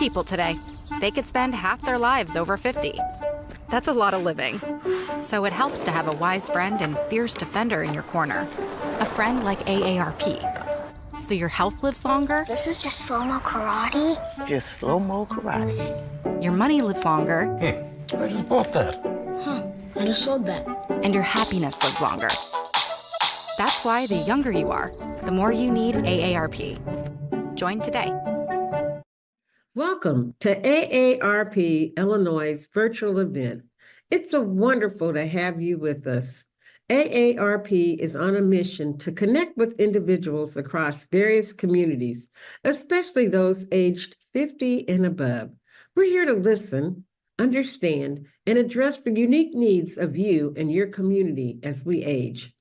people today. They could spend half their lives over 50. That's a lot of living. So it helps to have a wise friend and fierce defender in your corner. A friend like AARP. So your health lives longer. This is just slow-mo karate? Just slow-mo karate. Your money lives longer. I just bought that. I just sold that. And your happiness lives longer. That's why the younger you are, the more you need AARP. Join today. Welcome to AARP Illinois' virtual event. It's so wonderful to have you with us. AARP is on a mission to connect with individuals across various communities, especially those aged 50 and above. We're here to listen, understand, and address the unique needs of you and your community as we age.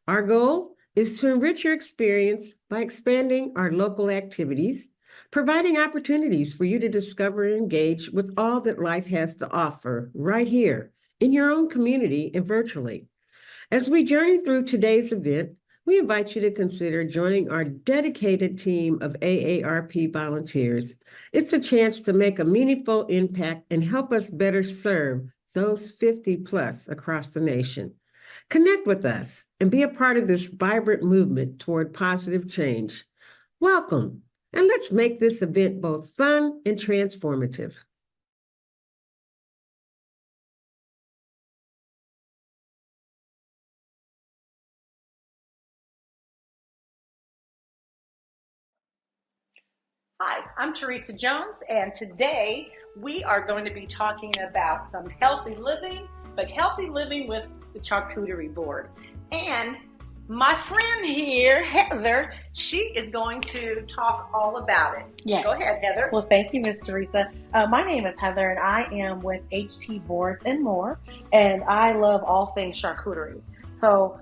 Our goal is to enrich your experience by expanding our local activities, providing opportunities for you to discover and engage with all that life has to offer right here in your own community and virtually. As we journey through today's event, we invite you to consider joining our dedicated team of AARP volunteers. It's a chance to make a meaningful impact and help us better serve those 50 plus across the nation. Connect with us and be a part of this vibrant movement toward positive change. Welcome, and let's make this event both fun and transformative. Hi, I'm Teresa Jones, and today we are going to be talking about some healthy living, but healthy living with the Charcuterie board. And my friend here, Heather, she is going to talk all about it. Yes. Go ahead, Heather. Well, thank you, Miss Teresa. My name is Heather, and I am with HT Boards and More, and I love all things charcuterie. So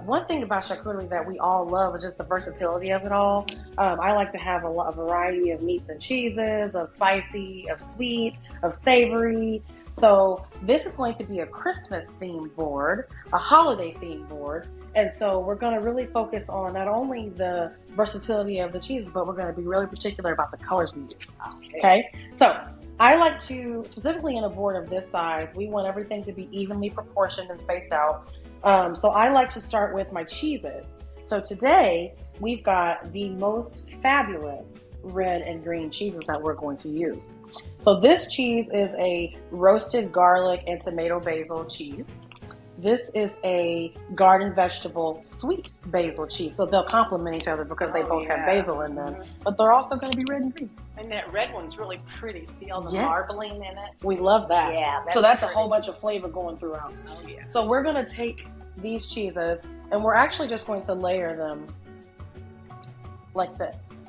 one thing about charcuterie that we all love is just the versatility of it all. I like to have a variety of meats and cheeses, of spicy, of sweet, of savory. So this is going to be a Christmas themed board, a holiday themed board. And so we're going to really focus on not only the versatility of the cheeses, but we're going to be really particular about the colors we use. Okay. So I like to, specifically in a board of this size, we want everything to be evenly proportioned and spaced out. So I like to start with my cheeses. So today we've got the most fabulous red and green cheeses that we're going to use. So this cheese is a roasted garlic and tomato basil cheese. This is a garden vegetable sweet basil cheese. So they'll complement each other because they both have basil in them, but they're also going to be red and green. And that red one's really pretty. See all the Yes. marbling in it? We love that. Yeah, so that's pretty. a whole bunch of flavor going throughout. Oh, yeah. So we're going to take these cheeses and we're actually just going to layer them like this.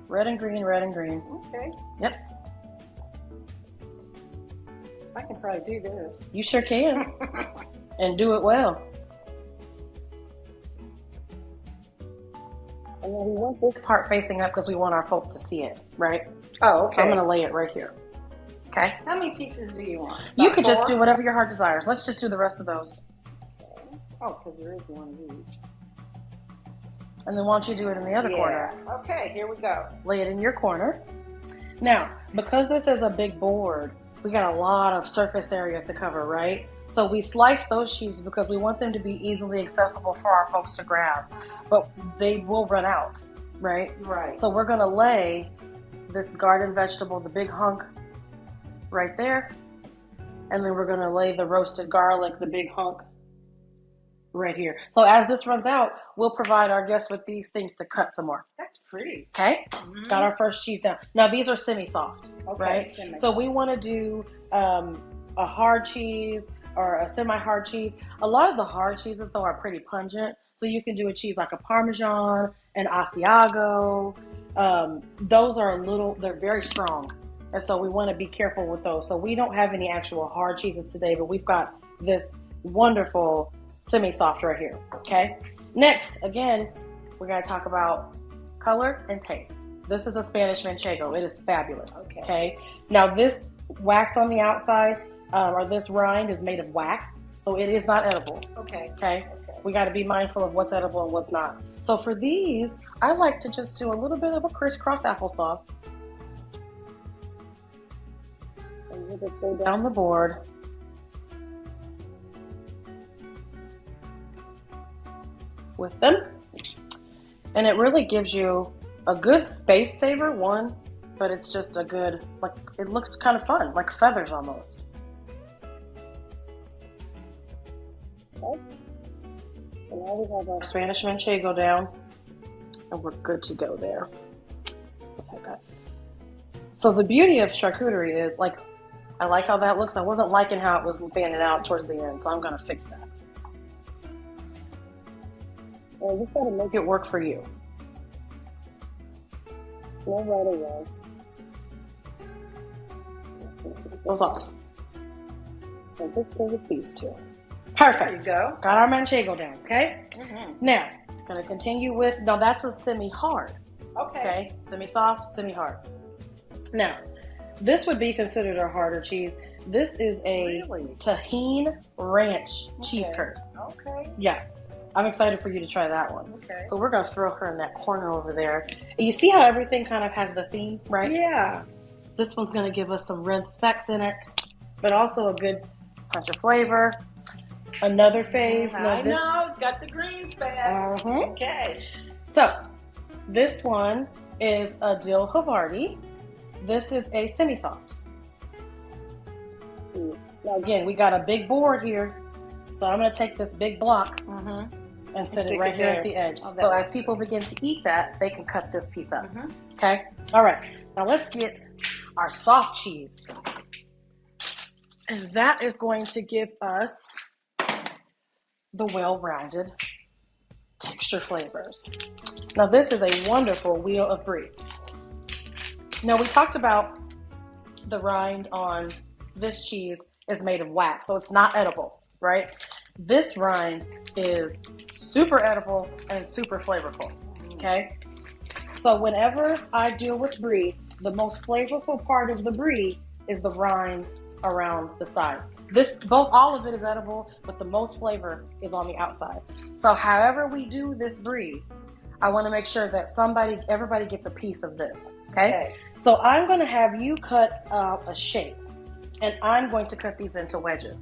Red and green, red and green. Okay. Yep. I can probably do this. You sure can. And do it well. And then we want this part facing up because we want our folks to see it, right? Oh, okay. So I'm going to lay it right here. Okay? How many pieces do you want? You About could just 4? do whatever your heart desires. Let's just do the rest of those. Oh, because there is one of each. And then why don't you do it in the other corner? Okay, here we go. Lay it in your corner. Now, because this is a big board, we got a lot of surface area to cover, right? So we slice those cheeses because we want them to be easily accessible for our folks to grab, but they will run out, right? Right. So we're gonna lay this garden vegetable, the big hunk, right there. And then we're gonna lay the roasted garlic, the big hunk, right here. So as this runs out, we'll provide our guests with these things to cut some more. That's pretty. Okay? Mm-hmm. Got our first cheese down. Now these are semi-soft, Okay, right? semi-soft. So we wanna do a hard cheese or a semi-hard cheese. A lot of the hard cheeses though are pretty pungent. So you can do a cheese like a Parmesan, an Asiago. Those are they're very strong. And so we want to be careful with those. So we don't have any actual hard cheeses today, but we've got this wonderful semi-soft right here, okay? Next, again, we got to talk about color and taste. This is a Spanish Manchego. It is fabulous, okay? Now this wax on the outside, or this rind is made of wax, so it is not edible, okay? We got to be mindful of what's edible and what's not. So for these, I like to just do a little bit of a crisscross applesauce. And we'll just go down the board. With them. And it really gives you a good space saver, one, but it's just a good, like, it looks kind of fun, like feathers almost. Okay. So now we have our Spanish manchego down, and we're good to go there. Okay. So the beauty of charcuterie is, like, I like how that looks. I wasn't liking how it was fanning out towards the end, so I'm going to fix that. And just got to make it work for you. No right away. Goes off. So this goes with these two. Perfect. There you go. Got our manchego down, okay? Mm-hmm. Now, going to continue with, now that's a semi-hard. Okay. Semi-soft, semi-hard. Now, this would be considered a harder cheese. This is a tahini ranch cheese curd. Okay. Yeah. I'm excited for you to try that one. Okay. So we're going to throw her in that corner over there. And you see how everything kind of has the theme, right? Yeah. This one's going to give us some red specks in it, but also a good punch of flavor. Another fave. I know, it's got the green specks. Okay. So, this one is a dill Havarti. This is a semi-soft. Now again, we got a big board here, so I'm going to take this big block and set it right here at the edge. So as people begin to eat that, they can cut this piece up. Okay? All right. Now let's get our soft cheese. And that is going to give us the well-rounded texture flavors. Now this is a wonderful wheel of brie. Now we talked about the rind on this cheese is made of wax, so it's not edible, right? This rind is super edible and super flavorful, okay? So whenever I deal with brie, the most flavorful part of the brie is the rind around the sides. All of it is edible, but the most flavor is on the outside. So however we do this brie, I want to make sure that everybody gets a piece of this, okay? So I'm going to have you cut out a shape, and I'm going to cut these into wedges.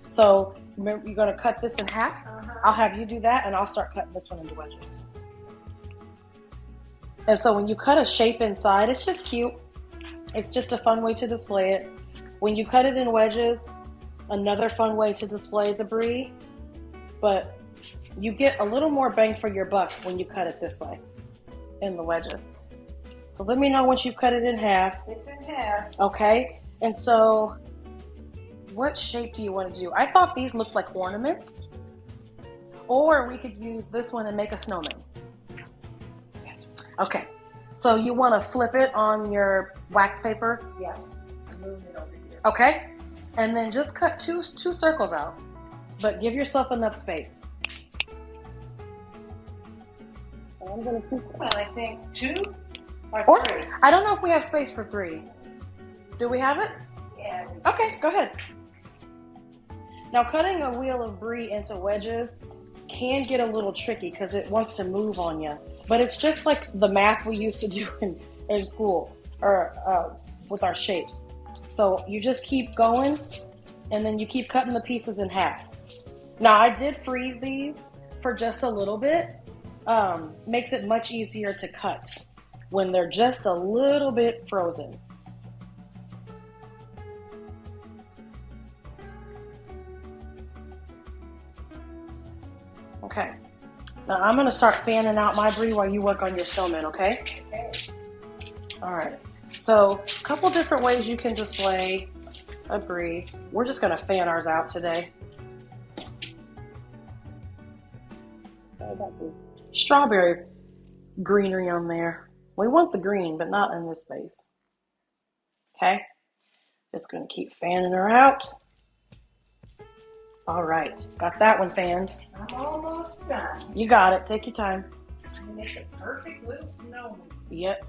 So remember, you're going to cut this in half. I'll have you do that, and I'll start cutting this one into wedges. And so when you cut a shape inside, it's just cute. It's just a fun way to display it. When you cut it in wedges, another fun way to display the brie, but you get a little more bang for your buck when you cut it this way in the wedges. So let me know once you cut it in half. It's in half. Okay. And so what shape do you want to do? I thought these looked like ornaments, or we could use this one and make a snowman. Okay. So you want to flip it on your wax paper? Yes. I'm moving it over here. Okay. And then just cut two circles out, but give yourself enough space. And I'm going to keep Well, I think 2 or Or 3. I don't know if we have space for 3. Do we have it? Yeah. Okay, go ahead. Now, cutting a wheel of brie into wedges can get a little tricky because it wants to move on you. But it's just like the math we used to do in school or with our shapes. So you just keep going, and then you keep cutting the pieces in half. Now, I did freeze these for just a little bit. Makes it much easier to cut when they're just a little bit frozen. Okay. Now I'm going to start fanning out my brie while you work on your snowman, okay? Okay. All right. So a couple different ways you can display a brie. We're just going to fan ours out today. Strawberry greenery on there. We want the green, but not in this space. Okay. Just going to keep fanning her out. All right. Got that one fanned. I'm almost done. You got it. Take your time. You make a perfect little snowman. Yep.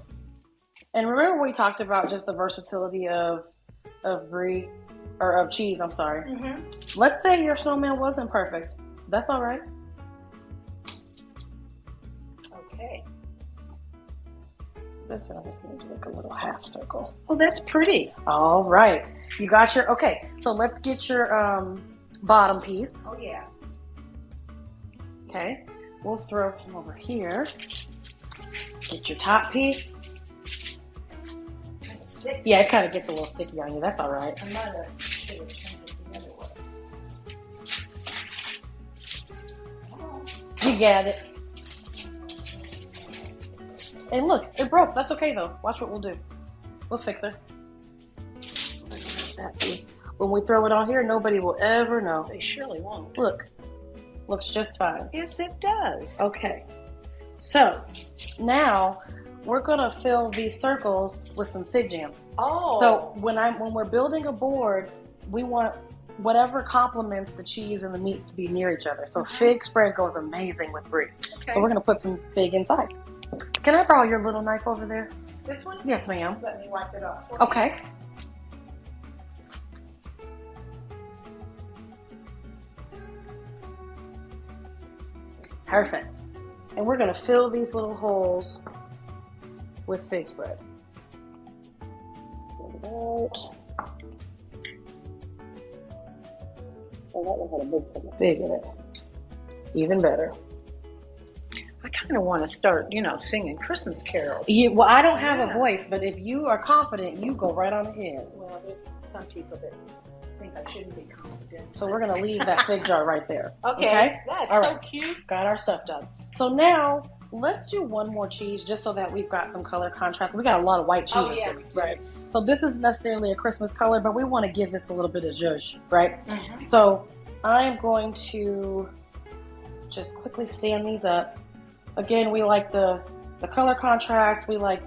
And remember we talked about just the versatility of brie, or of cheese, I'm sorry. Let's say your snowman wasn't perfect. That's all right. Okay. this one. I'm just going to do like a little half circle. Oh, that's pretty. All right. You got your, okay. So let's get your bottom piece. Oh, yeah. Okay. We'll throw him over here. Get your top piece. Yeah, it kind of gets a little sticky on you. That's all right. I might have should have turned it the other way. You got it. And look, it broke. That's okay though. Watch what we'll do. We'll fix it. That piece. When we throw it on here, nobody will ever know. They surely won't. Look, looks just fine. Yes, it does. Okay. So now we're gonna fill these circles with some fig jam. Oh. So when we're building a board, we want whatever complements the cheese and the meats to be near each other. So fig spread goes amazing with brie. Okay. So we're gonna put some fig inside. Can I borrow your little knife over there? This one? Yes, ma'am. Let me wipe it off. Okay. Perfect. And we're gonna fill these little holes with fig spread. Get it out. Oh, that one had a big fig in it. Even better. I kind of want to start, singing Christmas carols. Well, I don't have a voice, but if you are confident, you go right on ahead. Well, there's some people that think I shouldn't be confident. So we're gonna leave that fig jar right there. Okay. That's All so right. cute. Got our stuff done. So now let's do one more cheese just so that we've got some color contrast. We got a lot of white cheese. Oh, yeah, we do. Right. So this isn't necessarily a Christmas color, but we want to give this a little bit of zhuzh, right? Mhm. So I'm going to just quickly stand these up. Again, we like the color contrast. We like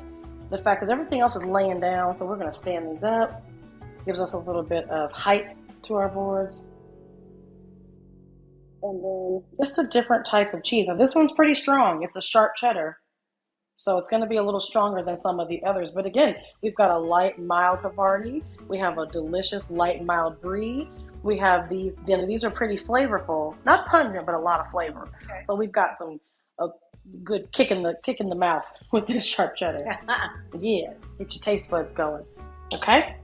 the fact because everything else is laying down. So we're going to stand these up. Gives us a little bit of height to our boards. And then just a different type of cheese. Now this one's pretty strong. It's a sharp cheddar. So it's going to be a little stronger than some of the others. But again, we've got a light, mild Havarti. We have a delicious, light, mild brie. We have these. These are pretty flavorful. Not pungent, but a lot of flavor. Okay. So we've got a good kick in the mouth with this sharp cheddar. Yeah, get your taste buds going. Okay?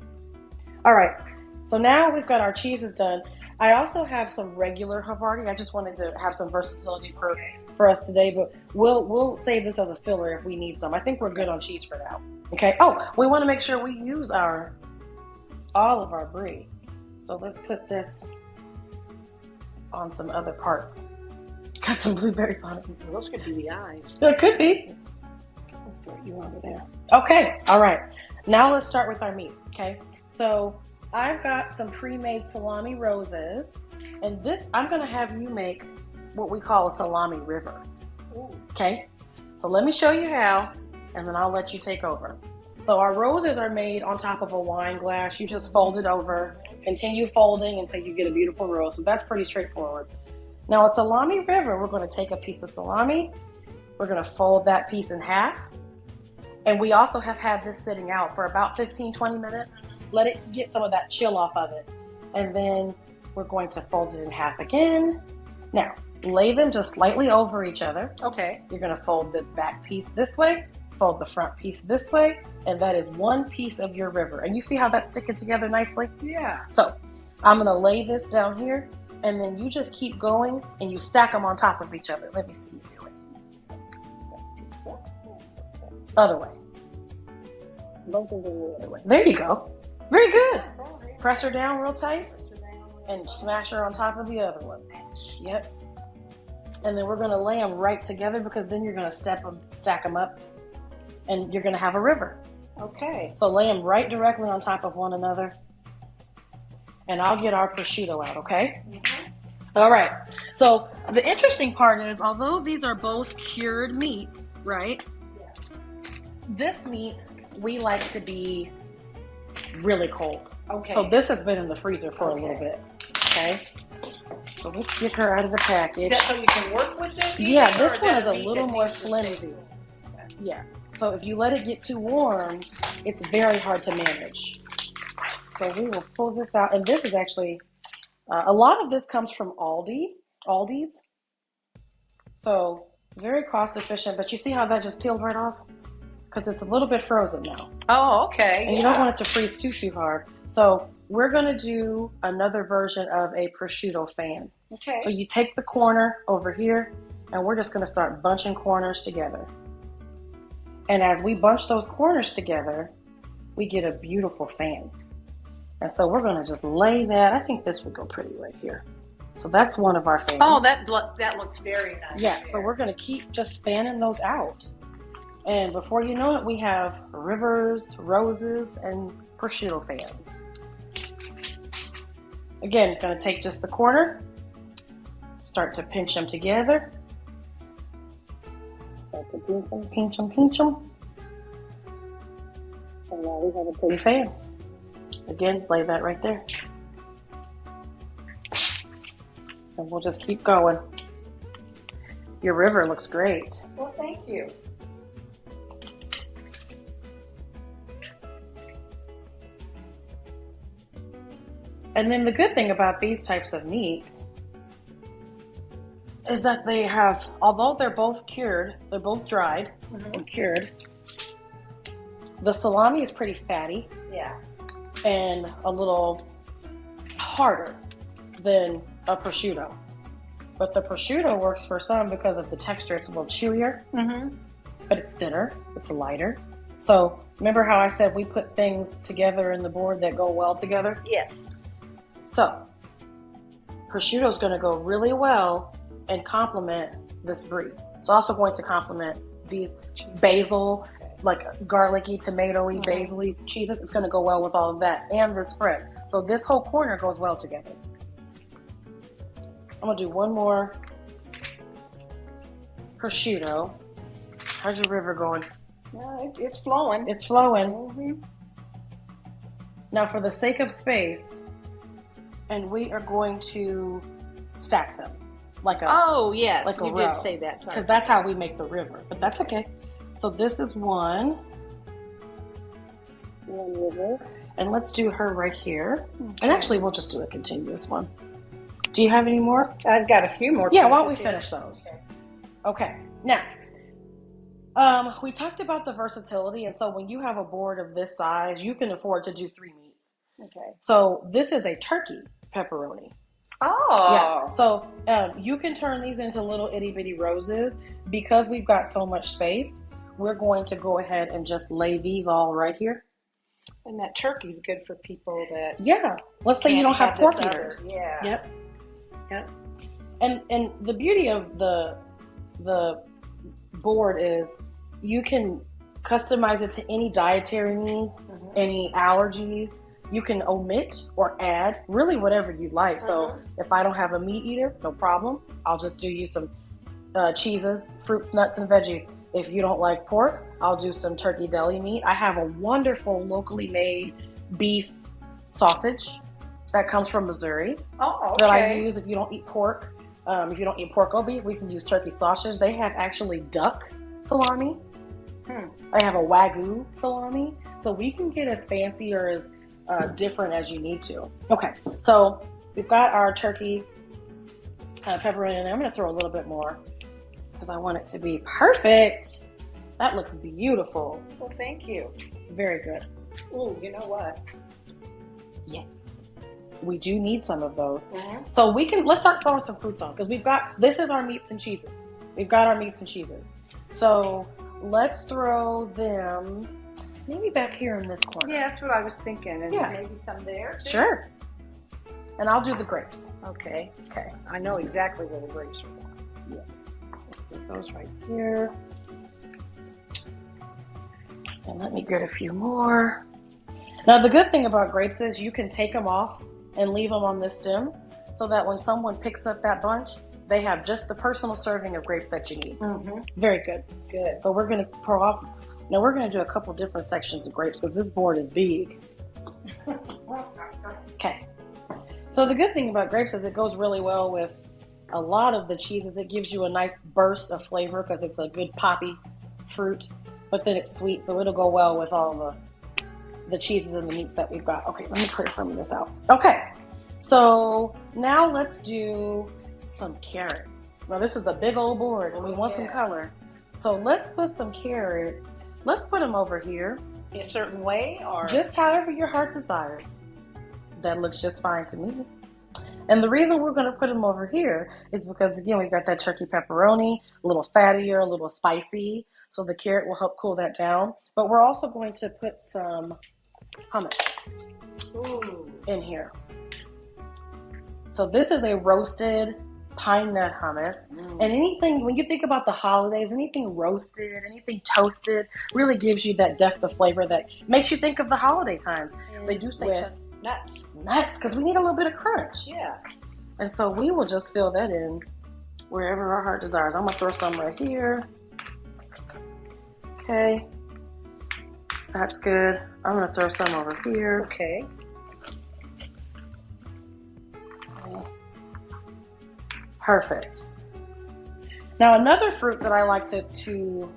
All right. So now we've got our cheeses done. I also have some regular Havarti. I just wanted to have some versatility for us today, but we'll save this as a filler if we need some. I think we're good on cheese for now. Okay. Oh, we want to make sure we use all of our brie. So let's put this on some other parts. Got some blueberries on it. Those could be the eyes. It could be. I'll throw you over there. Okay. All right. Now let's start with our meat. Okay. So I've got some pre-made salami roses, and this I'm going to have you make what we call a salami river. Okay. So let me show you how, and then I'll let you take over. So our roses are made on top of a wine glass. You just fold it over, continue folding until you get a beautiful rose. So that's pretty straightforward. Now a salami river, we're going to take a piece of salami. We're going to fold that piece in half. And we also have had this sitting out for about 15, 20 minutes. Let it get some of that chill off of it. And then we're going to fold it in half again. Now, lay them just slightly over each other. Okay. You're going to fold this back piece this way, fold the front piece this way, and that is one piece of your river. And you see how that's sticking together nicely? Yeah. So I'm going to lay this down here, and then you just keep going, and you stack them on top of each other. Let me see you do it. Other way. Both of them the other way. There you go. Very good. Press her down real tight and smash her on top of the other one. Yep. And then we're going to lay them right together because then you're going to stack them up, and you're going to have a river. Okay. So lay them right directly on top of one another. And I'll get our prosciutto out, okay? All right. So the interesting part is, although these are both cured meats, right? This meat, we like to be really cold. Okay. So this has been in the freezer for a little bit, okay? So let's get her out of the package. Is that so you can work with it? Yeah, this one is a little more flimsy. Yeah. So if you let it get too warm, it's very hard to manage. So we will pull this out. And this is actually, a lot of this comes from Aldi's. So very cost efficient. But you see how that just peeled right off? because it's a little bit frozen now. Oh, okay. And you don't want it to freeze too hard. So we're going to do another version of a prosciutto fan. Okay. So you take the corner over here, and we're just going to start bunching corners together. And as we bunch those corners together, we get a beautiful fan. And so we're going to just lay that. I think this would go pretty right here. So that's one of our fans. Oh, that looks very nice. Yeah, so we're going to keep just fanning those out. And before you know it, we have rivers, roses, and prosciutto fans. Again, going to take just the corner, start to pinch them together. Start to pinch them. And now we have a pretty fan. Again, lay that right there. And we'll just keep going. Your river looks great. Well, thank you. And then the good thing about these types of meats is that they have, although they're both cured, they're both dried and cured, the salami is pretty fatty. Yeah. And a little harder than a prosciutto. But the prosciutto works for some because of the texture. It's a little chewier, but it's thinner, it's lighter. So remember how I said we put things together in the board that go well together? Yes. So prosciutto is going to go really well and complement this brie. It's also going to complement these basil, like garlicky, tomatoey, basil-y cheeses. It's going to go well with all of that and this spread. So this whole corner goes well together. I'm going to do one more prosciutto. How's your river going? It's flowing. It's flowing. Now for the sake of space, and we are going to stack them like a yes, like a you row. did say that. Because that's how we make the river, but that's okay. So this is one river, and let's do her right here. Okay. And actually, we'll just do a continuous one. Do you have any more? I've got a few more. Yeah, why don't we here. finish those? Okay. Now, we talked about the versatility, and so when you have a board of this size, you can afford to do 3 meats. Okay. So this is a turkey pepperoni. Oh. Yeah. So you can turn these into little itty bitty roses. Because we've got so much space, we're going to go ahead and just lay these all right here. And that turkey's good for people that Let's say you don't have pork this eaters. Yeah. Yep. And the beauty of the board is you can customize it to any dietary needs, any allergies. You can omit or add really whatever you like. So if I don't have a meat eater, no problem. I'll just do you some cheeses, fruits, nuts, and veggies. If you don't like pork, I'll do some turkey deli meat. I have a wonderful locally made beef sausage that comes from Missouri that I use if you don't eat pork. If you don't eat pork or beef, we can use turkey sausage. They have actually duck salami. I have a Wagyu salami. So we can get as fancy or as different as you need to. Okay, so we've got our turkey pepperoni in there. I'm going to throw a little bit more because I want it to be perfect. That looks beautiful. Well, thank you. Very good. Oh, you know what? Yes. We do need some of those. So let's start throwing some fruits on because this is our meats and cheeses. We've got our meats and cheeses. So let's throw them maybe back here in this corner. Yeah, that's what I was thinking. And maybe some there too. Sure. And I'll do the grapes. Okay. I know exactly where the grapes are going. Yes. Put those right here. And let me get a few more. Now the good thing about grapes is you can take them off and leave them on this stem so that when someone picks up that bunch, they have just the personal serving of grapes that you need. Very good. Good. So we're going to pour off. Now we're going to do a couple different sections of grapes because this board is big. Okay. So the good thing about grapes is it goes really well with a lot of the cheeses. It gives you a nice burst of flavor because it's a good poppy fruit, but then it's sweet, so it'll go well with all the cheeses and the meats that we've got. Okay, let me clear some of this out. Okay, so now let's do some carrots. Now this is a big old board and we want some color. So let's put some carrots let's put them over here. A certain way, or Just however your heart desires. That looks just fine to me. And the reason we're going to put them over here is because, again, we got that turkey pepperoni, a little fattier, a little spicy. So the carrot will help cool that down. But we're also going to put some hummus in here. So this is a roasted pine nut hummus. And anything, when you think about the holidays, anything roasted, anything toasted, really gives you that depth of flavor that makes you think of the holiday times. They do say nuts, because we need a little bit of crunch. Yeah. And so we will just fill that in wherever our heart desires. I'm going to throw some right here. Okay. That's good. I'm going to throw some over here. Okay. Perfect. Now, another fruit that I like to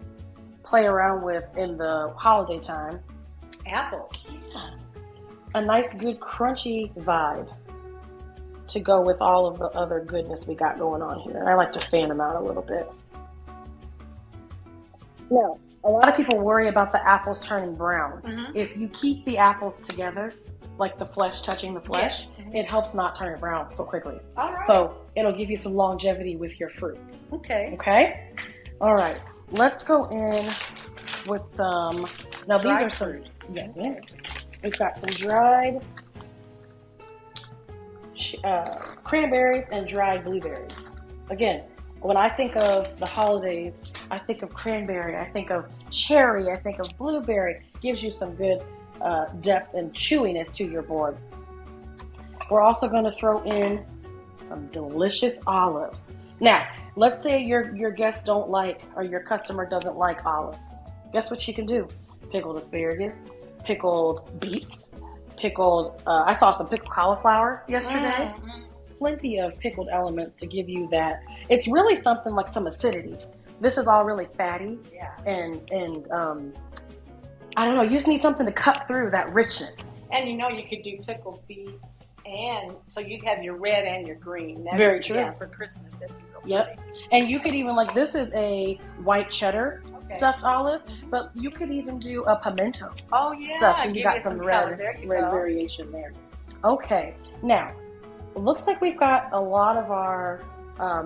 play around with in the holiday time. Apples. Yeah. A nice, good, crunchy vibe to go with all of the other goodness we got going on here. I like to fan them out a little bit. Now, a lot of people worry about the apples turning brown. If you keep the apples together, like the flesh touching the flesh, it helps not turn it brown so quickly. All right. So it'll give you some longevity with your fruit. Okay. Okay? All right. Let's go in with some. Now, these are some. Yeah. We've got some dried cranberries and dried blueberries. Again, when I think of the holidays, I think of cranberry, I think of cherry, I think of blueberry. Gives you some good depth and chewiness to your board. We're also going to throw in some delicious olives. Now, let's say your guests don't like, or your customer doesn't like olives. Guess what you can do? Pickled asparagus, pickled beets, pickled, I saw some pickled cauliflower yesterday. Plenty of pickled elements to give you that. It's really something like some acidity. This is all really fatty. And I don't know, you just need something to cut through that richness. And you could do pickled beets, and so you'd have your red and your green. Very true. Yeah, for Christmas. Yep. And you could even, like, this is a white cheddar stuffed olive, but you could even do a pimento stuff. So you got some red variation there. Okay. Now, it looks like we've got a lot of our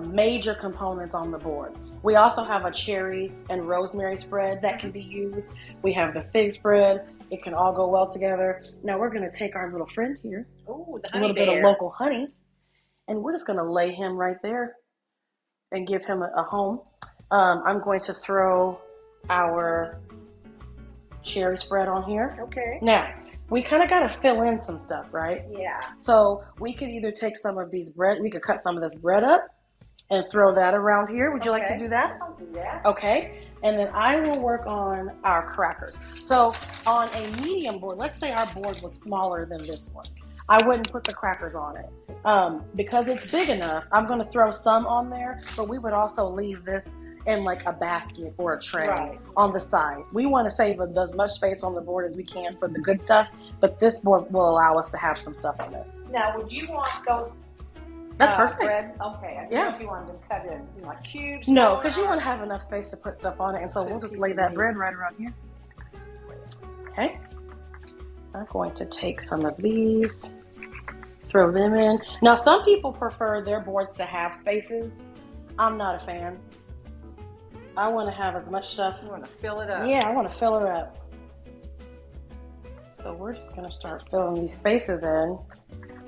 major components on the board. We also have a cherry and rosemary spread that can be used. We have the fig spread. It can all go well together. Now we're going to take our little friend here, a little bit of local honey, and we're just going to lay him right there and give him a home. I'm going to throw our cherry spread on here. Okay. Now, we kind of got to fill in some stuff, right? Yeah. So we could either take some of these bread, we could cut some of this bread up and throw that around here. Would you like to do that? I'll do that. Okay. And then I will work on our crackers. So on a medium board, let's say our board was smaller than this one, I wouldn't put the crackers on it. Because it's big enough, I'm going to throw some on there, but we would also leave this in like a basket or a tray on the side. We want to save as much space on the board as we can for the good stuff, but this board will allow us to have some stuff on it. Now, would you want those? That's perfect. Bread? Okay. I don't know if you wanted to cut it in like cubes. No, because you want to have enough space to put stuff on it, and so we'll just lay that bread right around here. Okay. I'm going to take some of these, throw them in. Now, some people prefer their boards to have spaces. I'm not a fan. I want to have as much stuff. You want to fill it up. Yeah, I want to fill her up. So we're just going to start filling these spaces in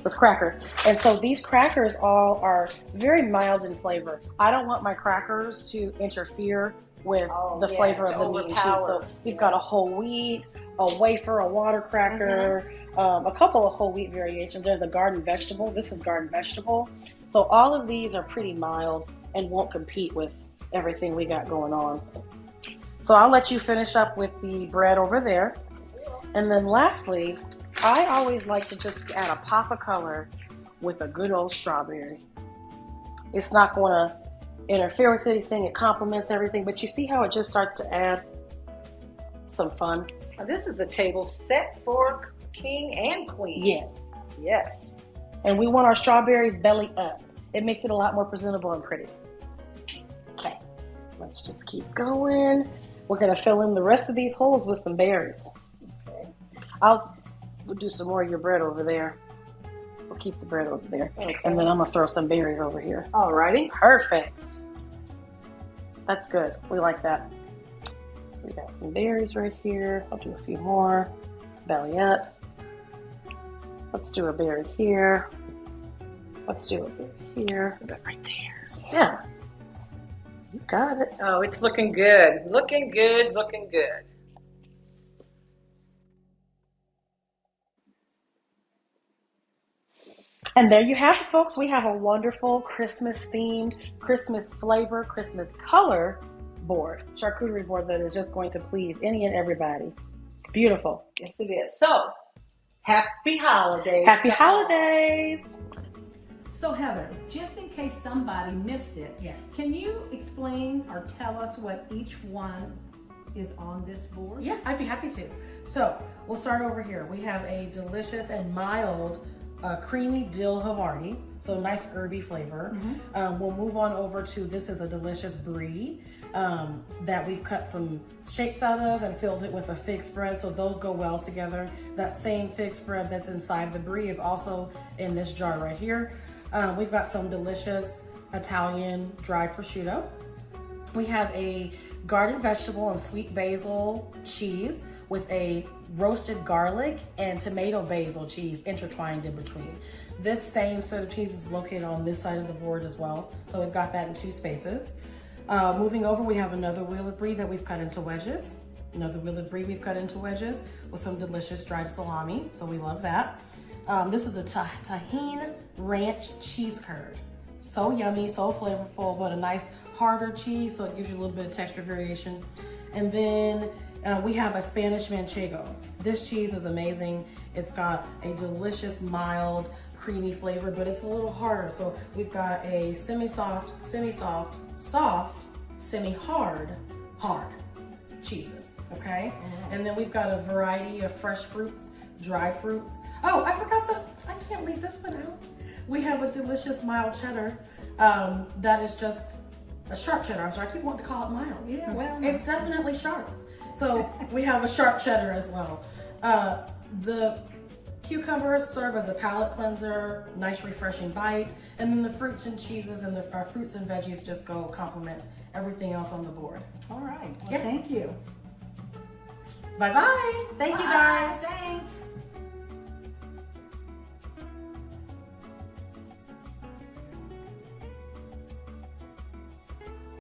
with crackers. And so these crackers all are very mild in flavor. I don't want my crackers to interfere with the flavor of the meat and cheese. So we've got a whole wheat, a wafer, a water cracker, a couple of whole wheat variations. There's a garden vegetable. This is garden vegetable. So all of these are pretty mild and won't compete with everything we got going on. So I'll let you finish up with the bread over there. And then lastly, I always like to just add a pop of color with a good old strawberry. It's not going to interfere with anything. It complements everything. But you see how it just starts to add some fun? Now, this is a table set for king and queen. Yes. Yes. And we want our strawberries belly up. It makes it a lot more presentable and pretty. Okay. Let's just keep going. we're gonna fill in the rest of these holes with some berries. Okay. We'll do some more of your bread over there. We'll keep the bread over there. Okay. And then I'm gonna throw some berries over here. Alrighty. Perfect. That's good. We like that. So we got some berries right here. I'll do a few more. Belly up. Let's do a berry here. Let's do a berry here. Put it right there. Yeah. You got it. Oh, it's looking good. Looking good, looking good. And there you have it, folks. We have a wonderful Christmas-themed, Christmas flavor, Christmas color board, charcuterie board that is just going to please any and everybody. It's beautiful. Yes, it is. So, happy holidays. Happy to all. holidays. So Heather, just in case somebody missed it, Yes. can you explain or tell us what each one is on this board? Yeah, I'd be happy to. So we'll start over here. We have a delicious and mild creamy dill Havarti, so nice herby flavor. We'll move on over to, this is a delicious brie that we've cut some shapes out of and filled it with a fig spread, so those go well together. That same fig spread that's inside the brie is also in this jar right here. We've got some delicious Italian dry prosciutto. We have a garden vegetable and sweet basil cheese with a roasted garlic and tomato basil cheese intertwined in between. This same set of cheese is located on this side of the board as well. So we've got that in 2 spaces. Moving over, we have another wheel of brie that we've cut into wedges. Another wheel of brie we've cut into wedges with some delicious dried salami. So we love that. This is a tahine ranch cheese curd. So yummy, so flavorful, but a nice harder cheese, so it gives you a little bit of texture variation. And then we have a Spanish manchego. This cheese is amazing. It's got a delicious, mild, creamy flavor, but it's a little harder. So we've got a semi-soft, semi-soft, soft, semi-hard, hard cheeses, okay? And then we've got a variety of fresh fruits, dry fruits. Oh, I can't leave this one out. We have a delicious mild cheddar that is just a sharp cheddar. I'm sorry, I keep wanting to call it mild. Yeah, well, it's definitely sharp. So we have a sharp cheddar as well. The cucumbers serve as a palate cleanser, nice refreshing bite, and then the fruits and cheeses and the fruits and veggies just go complement everything else on the board. All right. Well, Yeah. thank you. Bye-bye. Thank you guys. Thanks.